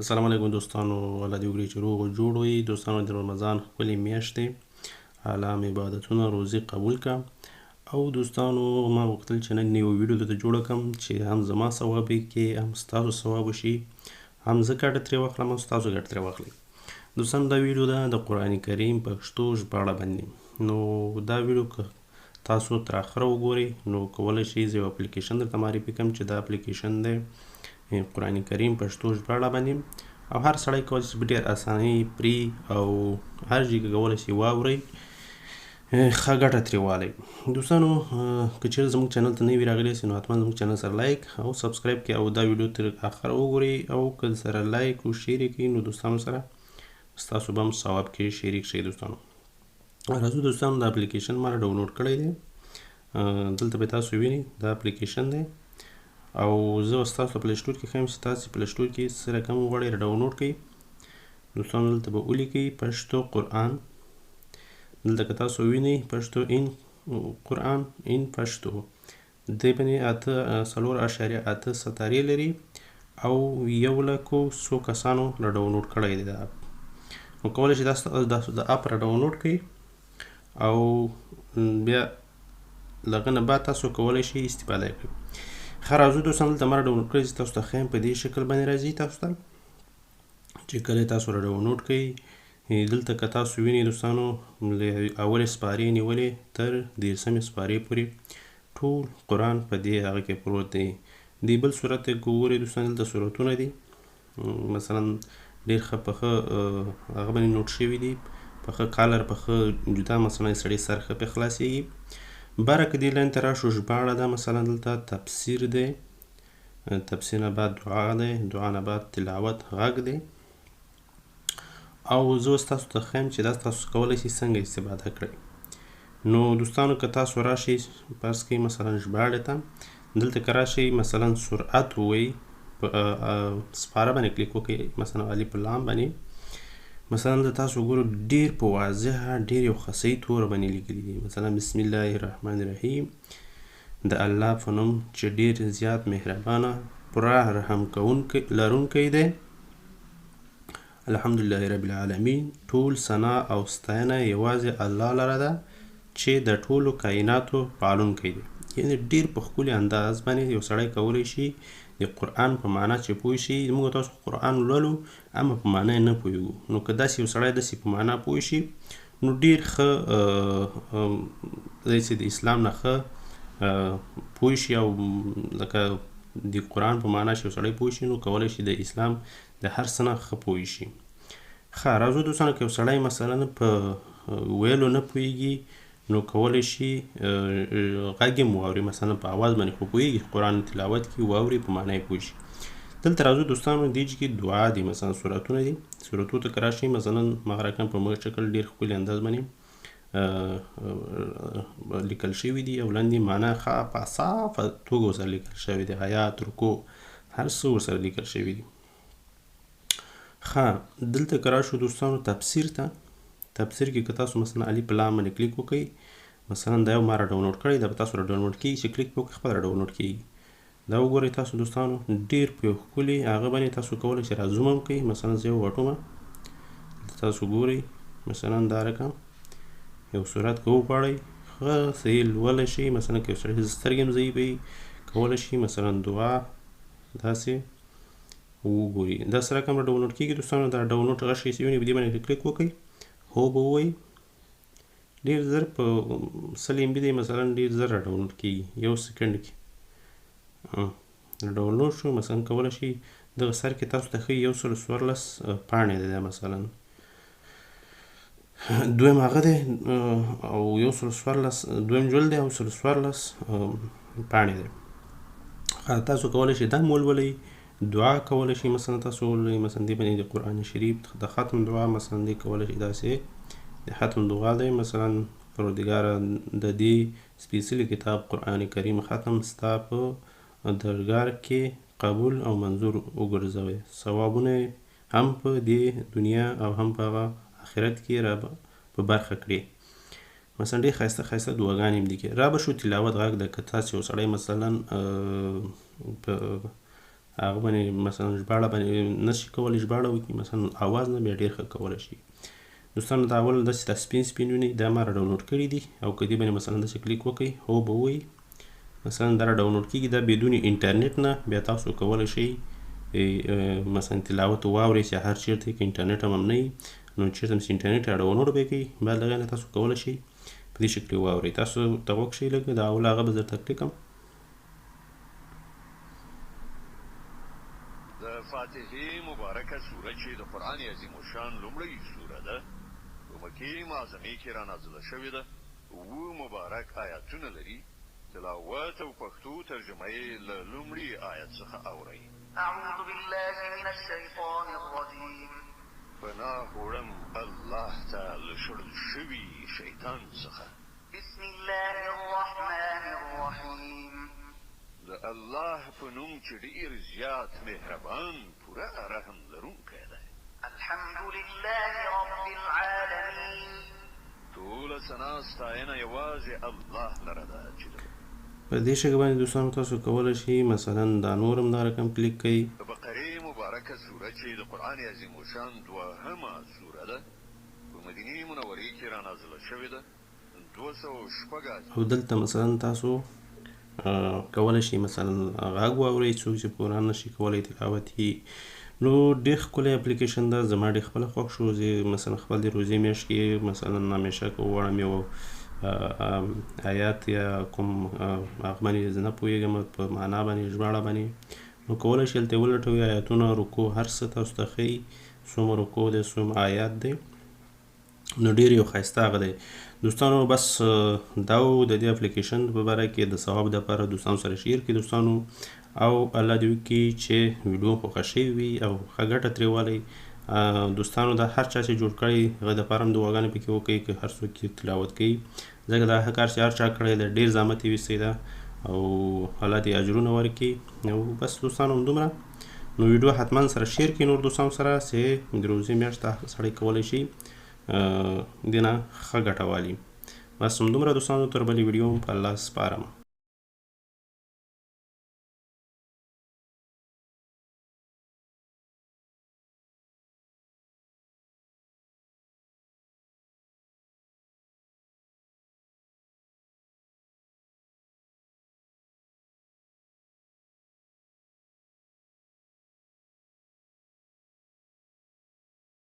السلام علیکم دوستانو، الله دې وکړي چې روغ او جوړ وي. دوستانو د رمضان ښکلې میاشت دی، الله مې عبادتونه روزي قبول کړه. او دوستانو ما غوښتل چې نن یو ویډیو درته جوړه کړم چې هم زما ثواب یې کې هم ستاسو ثواب وشي، هم زه ګټه ترې واخلم او ستاسو ګټه ترې واخلئ. دوستانو دا ویډیو ده د قرآن کریم پښتو ژباړه باندې. نو دا ویډیو که تاسو تر اخره وګورئ نو کولی شئ زه یو اپلیکیشن درته معرفي کړم چې دا اپلیکیشن دی قرآن کریم پښتو ژباړه باندې، او هر سړی کولی شي په ډېر اسانۍ پرې او هر ځای کې کولی شي واورئ، ښه ګټه ترې والئ. دوستانو که چېرې زموږ چینل ته نوي راغلي یاست نو حتما زموږ چینل سره لایک او سبسکرایب کړئ او دا ویډیو تر اخره وګورئ، او که سره لایک او شیر یې کړئ نو دوستانو سره ستاسو به هم ثواب کې شریک شئ. دوستانو راځو دوستانو دا اپلیکیشن ما ډاونلوډ کړی دی، دلته به تاسو وینئ دا اپلیکیشن دی، او زه ستاسو پلی سټور کې ښیم چې تاسو پلی سټور کې څه رقم وغواړئ ډاونلوډ کړئ. دوستانو دلته به ولیکئ پښتو قرآن، دلته که تاسو وینئ پښتو ان قرآن ان پښتو، دې باندې 4.8 ستارې لري او 100,000 کسانو را ډاونلوډ کړی دی دا اپ. نو کولی شئ دا اپ را ډاونلوډ کړئ او بیا له هغه نه بعد تاسو کولی شئ استفاده کړئ. ښه راځو دوستانو دلته ما را ډاونلوډ کړی چې تاسو ته ښیم په دې شکل باندې راځي. تاسو ته چې کله تاسو را ډاونلوډ کړئ دلته که تاسو وینئ دوستانو له اولې سپارې نیولې تر 10مې سپارې پورې ټول قرآن په دې هغه کې پروت دی. دې بل صورت ته ګورئ دوستانو دلته صورتونه دي مثلا ډېر ښه په ښه هغه باندې نوټ شوي دي، په ښه کالر په ښه جدا مثلا سړی سر ښه پرې خلاصېږي. بره که دې لاندې ته راشو ژباړه ده مثلا دلته تفسیر دی، تفسیر نه بعد دعا دی، دعا نه بعد تلاوت غږ دی، او زه اوس تاسو ته ښیم چې دا تاسو کولی شئ څنګه استفاده کړئ. نو دوستانو که تاسو راشئ فرض کړئ مثلا ژباړې ته، دلته که راشئ مثلا سرعت ووایئ په سپاره باندې کلیک وکړئ مثلا الف لام باندې، مثلا د تاسو ګورو ډېر په واضحه ډېر یو ښه صحیح تور باندې لیکلي دي مثلا بسم الله الرحمن الرحیم، د الله په نوم چې ډېر زیات مهربانه پوره رحم لرونکی دی، الحمدلله رب العالمین، ټول ثنا او ستاینه یوازې الله لره ده چې د ټولو کائناتو پالونکی دی. یعنې ډېر په ښکلي انداز باندې یو سړی کولی شي د قرآن په معنا چې پوه شي. موږ تاسو قرآن لولو اما په معنا یې نه پوهېږو، نو که داسې یو سړی داسې په معنا پوه شي نو ډېر ښه داسې د اسلام نه ښه پوه شي، او لکه د قرآن په معنا چې یو سړی پوه شي نو کولی شي د اسلام د هر څه نه ښه پوه شي. ښه راځو دوستانو که یو سړی مثلا په ویلو نه پوهېږي نو کولی شي غږ یې واوري، مثلا په اواز باندې خو پوهېږي قرآن تلاوت کې واوري په معنا یې پوه شي. دلته راځو دوستانو دې کې دعا دي مثلا سورتونه دي، سورتو ته که راشئ مثلا مغه رقم په مغه شکل ډېر ښکلي انداز باندې لیکل شوي دي او لاندې معنا ښه په صافه توګه ورسره لیکل شوي دي، آیات رکوع هر څه ورسره لیکل شوي دي. ښه دلته که راشو دوستانو تفسیر ته، تفسیر کې که تاسو مثلا الف لام باندې کلیک وکړئ مثلا دا یو ما را ډاونلوډ کړی دا به تاسو را ډاونلوډ کېږي چې کلیک وکړئ خپله را ډاونلوډ کېږي. دا وګورئ تاسو دوستانو ډېر په یو ښکلي هغه باندې تاسو کولی شئ را زوم هم کړئ، مثلا زه یو وټومه تاسو ګورئ مثلا دا رقم یو صورت که وغواړئ ښه صحیح لولی شئ، مثلا که یو سړی سترګې هم ضعیفه وي کولی شي مثلا دعا داسې وګوري. دا سره رقم را ډاونلوډ کېږي دوستانو، دا ډاونلوډ غږ چې وینئ په دې باندې کلیک وکړئ هو به ووایي ډېر زر په 100 MB دی مثلا ډېر زر را ډاونلوډ کېږي، یو سیکنډ کې ډاونلوډ شو. مثلا کولی شي دغه سر کې تاسو ته ښایي 114 پاڼې دی مثلا دویم هغه دی او 114 دویم جلد دی او 114 پاڼې دی. تاسو کولی شئ دا ولولئ، دعا کولی شئ مثلا تاسو ولولئ، مثلا دې باندې د قرآن شریف د ختم دعا مثلا دې کولی شئ داسې د ختم دعا دی مثلا پروردګاره د دې سپېڅلي کتاب قرآن کریم ختم ستا په درګاه کې قبول او منظور وګرځوئ، ثوابونه هم په دې دنیا او هم په هغه آخرت کې را په برخه کړي. مثلا ډېر ښایسته ښایسته دعاګانې هم دي کې. را به شو تلاوت غږ ده، که تاسې یو سړی مثلا په هغه باندې مثلا ژباړه باندې نشي کولی ژباړه وکړي مثلا آواز نه بیا ډېر ښه کولی شي. دوستانو دا اول داسې دا سپین ویني دا ما را ډاونلوډ کړي دي او که دې باندې مثلا داسې کلیک وکړئ هو به ووایي مثلا دا را ډاونلوډ کېږي دا بدون انټرنټ نه بیا تاسو کولی شئ مثلا تلاوت واورئ چې هر چېرته که انټرنټ هم نه وي نو چېرته هم چې انټرنټ را ډاونلوډ به یې کوئ بعد له هغې نه تاسو کولی شئ په دې شکل واورئ. تاسو ته غوږ شئ لږ دا اول هغه به درته کلیکم. د فاتحې مبارکه سوره چې د قرآن عظیم الشان لومړۍ سوره ده په مکې معظمې کې را نازله شوې ده. 7 مبارک آیاتونه لري. تلاوت او پښتو ترجمه یې له لومړي آیت څخه اورئ. اعوذ بالله من الشیطان الرجیم. پناه وړم الله ته له شړل شوي شیطان څخه. بسم الله الرحمن الرحیم. د الله په نوم چې ډېر زیات مهربان پوره رحم لرونکی دی. الحمد لله رب العالمین. ټوله ثنا ستاینه یوازې الله لره ده چې په دې شکل باندې دوستانو تاسو کولی شئ مثلا دا نور هم دا رقم کلیک کړئ. د بقرې مبارکه سوره چې د قرآن عظیم الشان 2مه سوره ده په مدینې منورې کې را نازله شوې ده. 206 او دلته مثلا تاسو کولی شئ مثلا غږ واورئ څوک چې قرآن نشي کولی تلاوت یې نو ډېر ښکلی اپلیکیشن ده. زما ډېر خپله خوښ شو. زه مثلا خپل د روزې میاشت کې مثلا همیشه که وغواړم یو آیات یا کوم هغه باندې زه نه پوهېږم په معنا باندې ژباړه باندې نو کولی شئ هلته ولټوئ آیاتونه رکو هر څه تاسو ته ښیي څومره رکو دی څومره آیات دی نو ډېر یو ښایسته هغه دی. دوستانو بس دا و د دې اپلیکیشن په باره کې د ثواب دپاره دوستانو سره شیر کړئ دوستانو او الله دې وکړي چې ویډیو خوښه شوې وي او ښه ګټه ترې والی. دوستانو دا هر چا چې جوړ کړی هغه دپاره هم دعاګانې پکې وکړئ که هر څوک یې تلاوت کوي ځکه دا ښه کار چې هر چا کړی دی ډېر زحمت یې ویستی ده او الله دې اجرونه ورکړي. او بس دوستانو همدومره نو ویډیو حتما سره شیر کړئ نور دوستانو سره چې د روزې میاشت ته سړی کولی شي دې نه ښه ګټه والي. بس همدومره دوستانو تر بلې ویډیو په الله سپارم.